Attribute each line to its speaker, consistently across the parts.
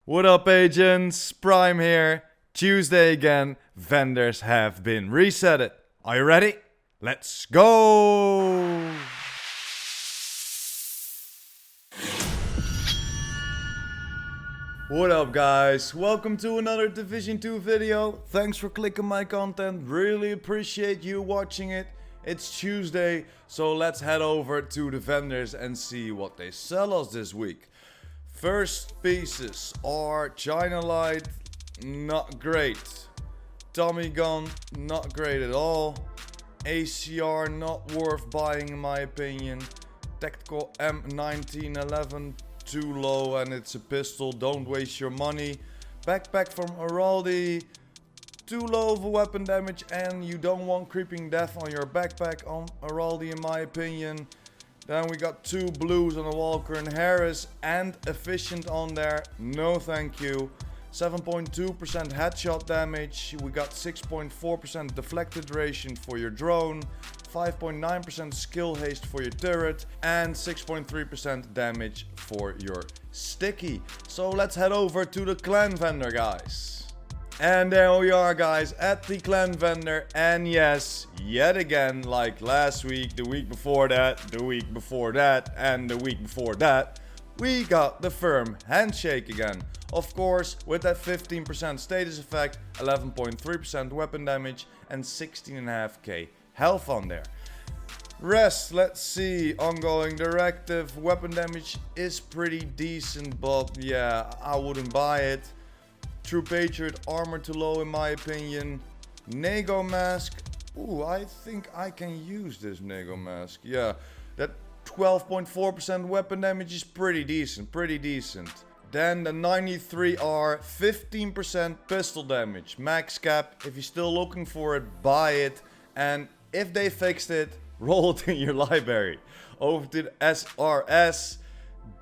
Speaker 1: What up, agents? Prime here. Tuesday again. Vendors have been resetted. Are you ready? Let's go! What up, guys? Welcome to another Division 2 video. Thanks for clicking my content. Really appreciate you watching it. It's Tuesday, so let's head over to the vendors and see what they sell us this week. First pieces are China Light, not great. Tommy Gun, not great at all. ACR, not worth buying in my opinion. Tactical M1911, too low, and it's a pistol, don't waste your money. Backpack from Araldi, too low of a weapon damage, and you don't want creeping death on your backpack on Araldi in my opinion. Then we got two blues on a Walker and Harris and efficient on there, no thank you. 7.2% headshot damage, we got 6.4% deflected duration for your drone, 5.9% skill haste for your turret, and 6.3% damage for your sticky. So let's head over to the clan vendor, guys. And there we are, guys, at the clan vendor, and yes, yet again, like last week, the week before that, the week before that, and the week before that, we got the firm handshake again. Of course, with that 15% status effect, 11.3% weapon damage, and 16.5k health on there. Rest, let's see, ongoing directive, weapon damage is pretty decent, but yeah, I wouldn't buy it. True Patriot, armor too low in my opinion. Nego mask, ooh, I think I can use this Nego mask. Yeah, that 12.4% weapon damage is pretty decent, Then the 93R, 15% pistol damage, max cap. If you're still looking for it, buy it. And if they fixed it, roll it in your library. Over to the SRS.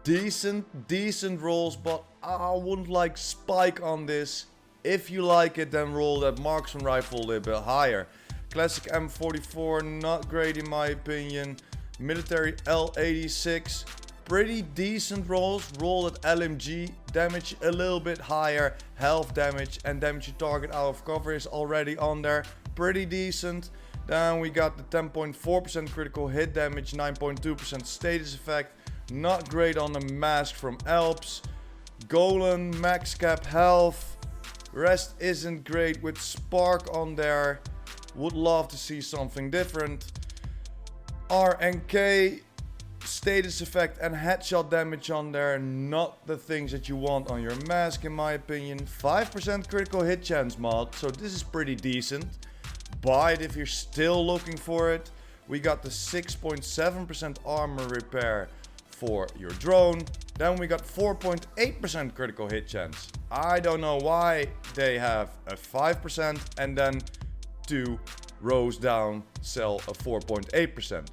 Speaker 1: Decent rolls, but I wouldn't like spike on this. If you like it, then roll that marksman rifle a little bit higher. Classic M44, not great in my opinion. Military L86, pretty decent rolls. Roll that LMG, damage a little bit higher. Health damage and damage your target out of cover is already on there, pretty decent. Then we got the 10.4% critical hit damage, 9.2% status effect. Not great on the mask from Alps. Golan, max cap health. Rest isn't great with Spark on there. Would love to see something different. RNK, status effect and headshot damage on there. Not the things that you want on your mask in my opinion. 5% critical hit chance mod, so this is pretty decent. Buy it if you're still looking for it. We got the 6.7% armor repair for your drone. Then we got 4.8% critical hit chance. I don't know why they have a 5% and then 2 rows down sell a 4.8%.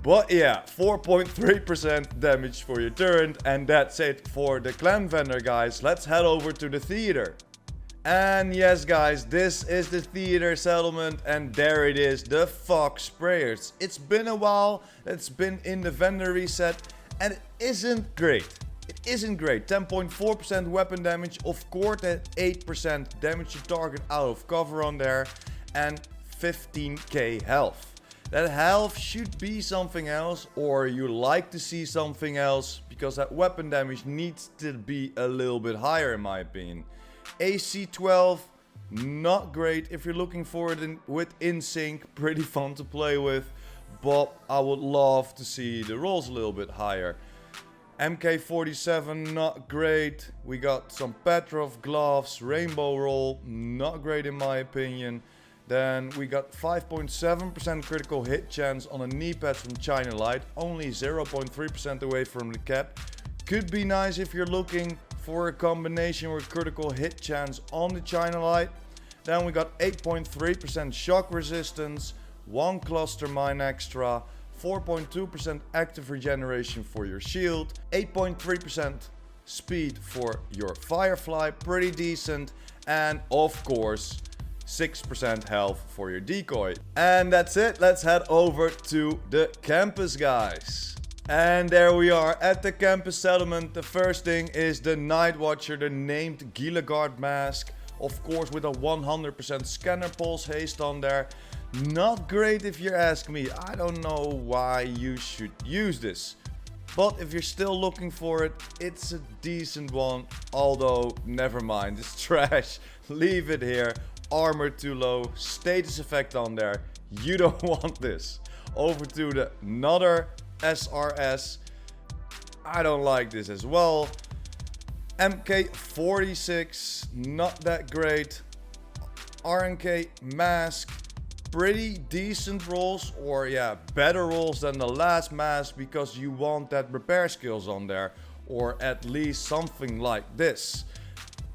Speaker 1: But yeah, 4.3% damage for your turret, and that's it for the clan vendor, guys. Let's head over to the theater. And yes, guys, this is the theater settlement, and there it is, the Fox sprayers. It's been a while, it's been in the vendor reset, and it isn't great. 10.4% weapon damage, of course that 8% damage your target out of cover on there, and 15k health. That health should be something else, or you like to see something else, because that weapon damage needs to be a little bit higher in my opinion. AC12, not great. If you're looking for it with InSync, pretty fun to play with, but I would love to see the rolls a little bit higher. MK47, not great. We got some Petrov gloves, rainbow roll, not great in my opinion. Then we got 5.7% critical hit chance on a knee pad from China Light, only 0.3% away from the cap. Could be nice if you're looking for a combination with critical hit chance on the China Light. Then we got 8.3% shock resistance, 1 cluster mine extra, 4.2% active regeneration for your shield, 8.3% speed for your Firefly, pretty decent, and of course 6% health for your decoy. And that's it, let's head over to the campus, guys. And there we are at the campus settlement. The first thing is the Night Watcher, the named Guard mask. Of course with a 100% scanner pulse haste on there. Not great if you ask me. I don't know why you should use this. But if you're still looking for it, it's a decent one. Although, never mind, it's trash. Leave it here. Armor too low. Status effect on there. You don't want this. Over to the another SRS. I don't like this as well. MK46, not that great. RNK mask, pretty decent rolls, or yeah, better rolls than the last mask, because you want that repair skills on there, or at least something like this.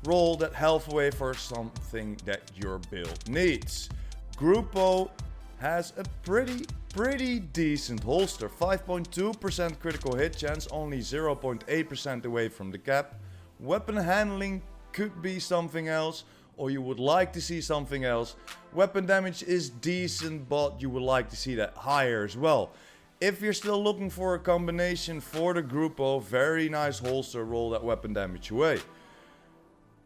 Speaker 1: Roll that health away for something that your build needs. GOOO has a pretty decent holster. 5.2% critical hit chance, only 0.8% away from the cap. Weapon handling could be something else, or you would like to see something else. Weapon damage is decent, but you would like to see that higher as well. If you're still looking for a combination for the GOOO, very nice holster, roll that weapon damage away.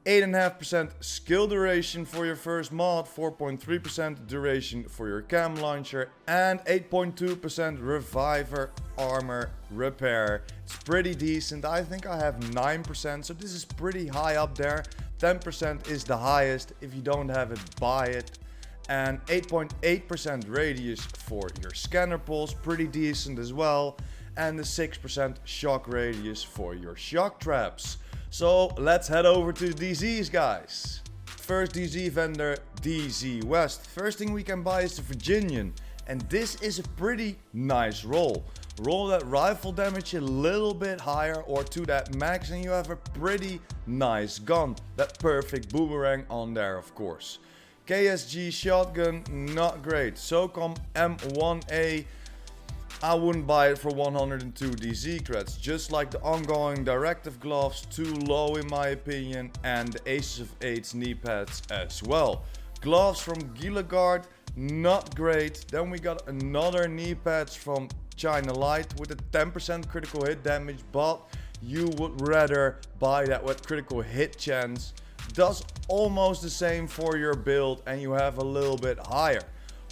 Speaker 1: 8.5% skill duration for your first mod, 4.3% duration for your cam launcher, and 8.2% reviver armor repair. It's pretty decent. I think I have 9%, so this is pretty high up there. 10% is the highest. If you don't have it, buy it. And 8.8% radius for your scanner pulse, pretty decent as well. And the 6% shock radius for your shock traps. So let's head over to DZs, guys. First DZ vendor, DZ West. First thing we can buy is the Virginian. And this is a pretty nice roll. Roll that rifle damage a little bit higher or to that max, and you have a pretty nice gun. That perfect boomerang on there, of course. KSG shotgun, not great. SOCOM M1A. I wouldn't buy it for 102 DZ creds. Just like the ongoing directive gloves, too low in my opinion. And the Aces of 8's knee pads as well. Gloves from Guard, not great. Then we got another knee pads from China Light with a 10% critical hit damage. But you would rather buy that with critical hit chance. Does almost the same for your build, and you have a little bit higher.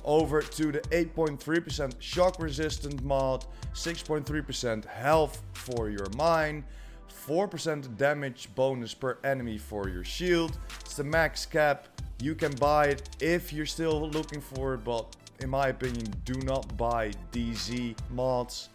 Speaker 1: Over to the 8.3% shock resistant mod, 6.3% health for your mine, 4% damage bonus per enemy for your shield. It's the max cap. You can buy it if you're still looking for it, but in my opinion, do not buy DZ mods.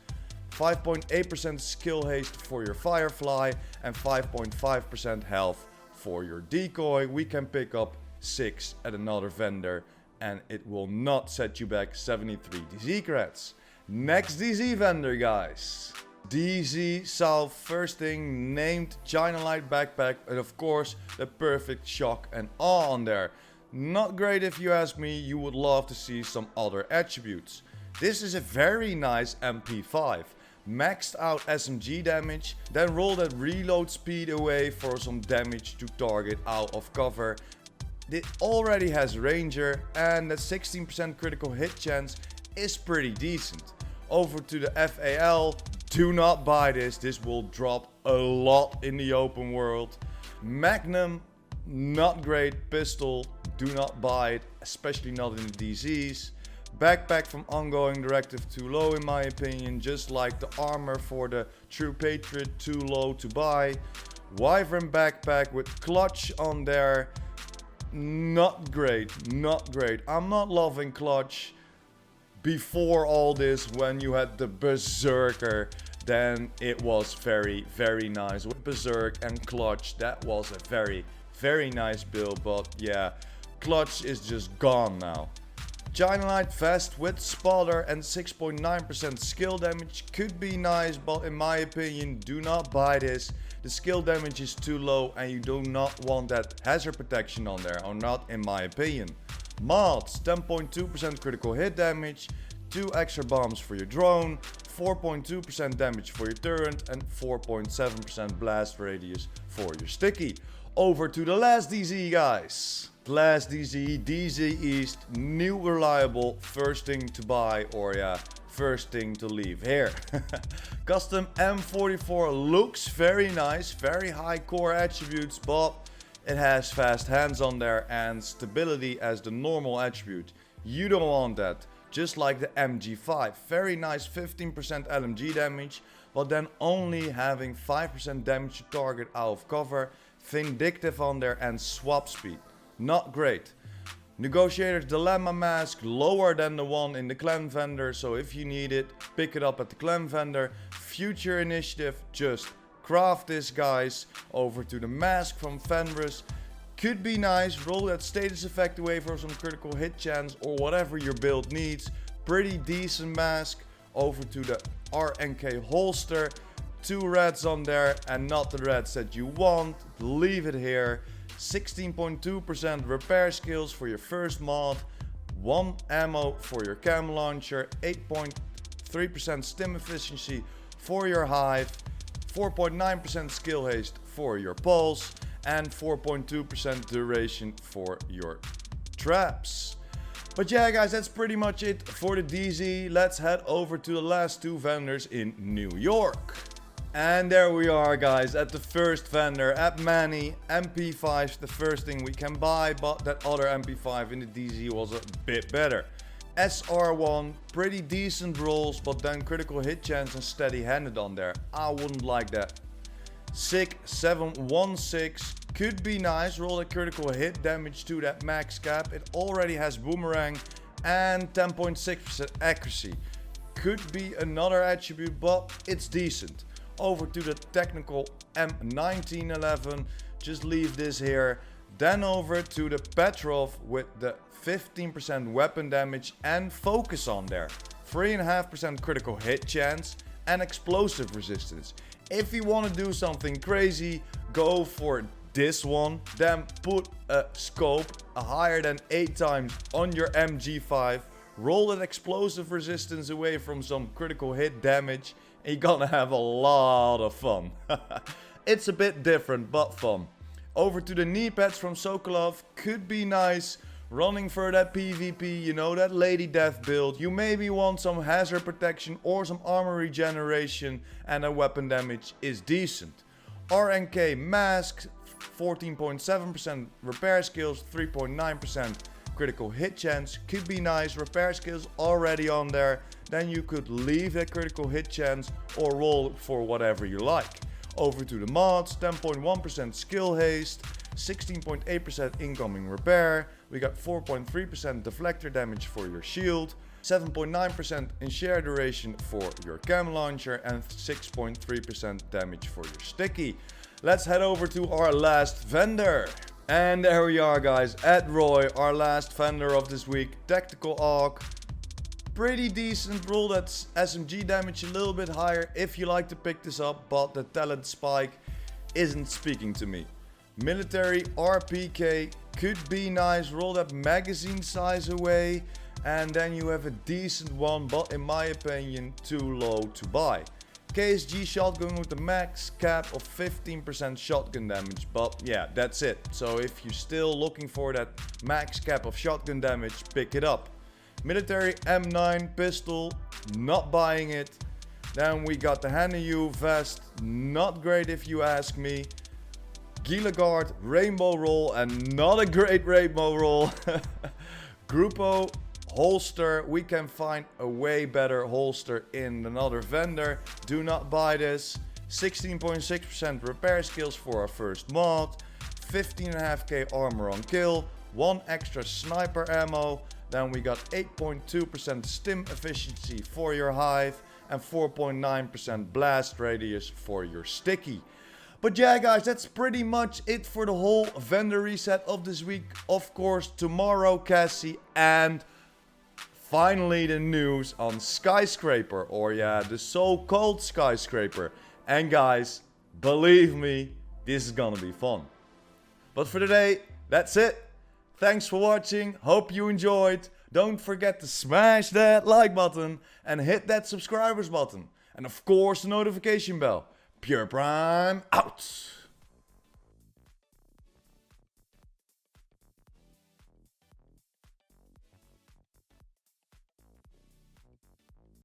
Speaker 1: 5.8% skill haste for your Firefly and 5.5% health for your decoy. We can pick up 6 at another vendor, and it will not set you back 73 DZ creds. Next DZ vendor, guys. DZ South, first thing, named China Light backpack, and of course the perfect shock and awe on there. Not great if you ask me. You would love to see some other attributes. This is a very nice MP5. Maxed out SMG damage, then roll that reload speed away for some damage to target out of cover. It already has Ranger, and that 16% critical hit chance is pretty decent. Over to the FAL, do not buy this. This will drop a lot in the open world. Magnum, not great. Pistol, do not buy it, especially not in the DZs. Backpack from ongoing directive, too low in my opinion. Just like the armor for the True Patriot, too low to buy. Wyvern backpack with clutch on there. Not great, not great. I'm not loving clutch. Before all this, when you had the Berserker, then it was very, very nice. With Berserk and clutch, that was a very, very nice build. But yeah, clutch is just gone now. China Light vest with spotter and 6.9% skill damage could be nice, but in my opinion, do not buy this. The skill damage is too low, and you do not want that hazard protection on there, or not in my opinion. Mods, 10.2% critical hit damage, 2 extra bombs for your drone, 4.2% damage for your turret, and 4.7% blast radius for your sticky. Over to the last DZ, guys. Last DZ, DZ East, new reliable, first thing to buy, or yeah, first thing to leave here. Custom M44 looks very nice, very high core attributes, but it has fast hands on there and stability as the normal attribute. You don't want that. Just like the MG5, very nice 15% LMG damage, but then only having 5% damage to target out of cover, vindictive on there and swap speed. Not great. Negotiator's Dilemma mask, lower than the one in the clan vendor, so if you need it, pick it up at the clan vendor. Future initiative, just craft this, guys. Over to the mask from Fenris. Could be nice, roll that status effect away for some critical hit chance or whatever your build needs. Pretty decent mask. Over to the RNK holster. 2 reds on there and not the reds that you want. Leave it here. 16.2% repair skills for your first mod. 1 ammo for your cam launcher. 8.3% stim efficiency for your hive. 4.9% skill haste for your pulse. And 4.2% duration for your traps. But yeah, guys, that's pretty much it for the DZ. Let's head over to the last 2 vendors in New York. And there we are, guys, at the first vendor at Manny. MP5's the first thing we can buy, but that other MP5 in the DZ was a bit better. SR1, pretty decent rolls, but then critical hit chance and steady handed on there. I wouldn't like that. SIG 716 could be nice, roll a critical hit damage to that max cap. It already has boomerang and 10.6% accuracy. Could be another attribute, but it's decent. Over to the technical M1911, just leave this here. Then over to the Petrov with the 15% weapon damage and focus on there. 3.5% critical hit chance and explosive resistance. If you want to do something crazy, go for this one. Then put a scope higher than 8 times on your MG5. Roll that explosive resistance away from some critical hit damage. And you're gonna have a lot of fun. It's a bit different, but fun. Over to the knee pads from Sokolov. Could be nice. Running for that PvP, you know, that Lady Death build. You maybe want some hazard protection or some armor regeneration, and a weapon damage is decent. RNK mask, 14.7% repair skills, 3.9% critical hit chance. Could be nice, repair skills already on there. Then you could leave that critical hit chance or roll for whatever you like. Over to the mods, 10.1% skill haste, 16.8% incoming repair. We got 4.3% deflector damage for your shield, 7.9% in share duration for your cam launcher, and 6.3% damage for your sticky. Let's head over to our last vendor. And there we are, guys, at Roy, our last vendor of this week. Tactical AUG. Pretty decent, roll that SMG damage a little bit higher if you like to pick this up, but the talent spike isn't speaking to me. Military RPK could be nice, roll that magazine size away, and then you have a decent one, but in my opinion too low to buy. KSG shotgun with the max cap of 15% shotgun damage, but yeah, that's it. So if you're still looking for that max cap of shotgun damage, pick it up. Military M9 pistol, not buying it. Then we got the Hanu vest, not great if you ask me. Gila Guard rainbow roll, and not a great rainbow roll. Grupo holster, we can find a way better holster in another vendor. Do not buy this. 16.6% repair skills for our first mod. 15.5k armor on kill. 1 extra sniper ammo. Then we got 8.2% stim efficiency for your hive. And 4.9% blast radius for your sticky. But yeah, guys, that's pretty much it for the whole vendor reset of this week. Of course, tomorrow Cassie, and finally the news on Skyscraper, or yeah, the so-called Skyscraper. And guys, believe me, this is gonna be fun. But for today, that's it. Thanks for watching, hope you enjoyed. Don't forget to smash that like button and hit that subscribers button. And of course the notification bell. PurePrime out!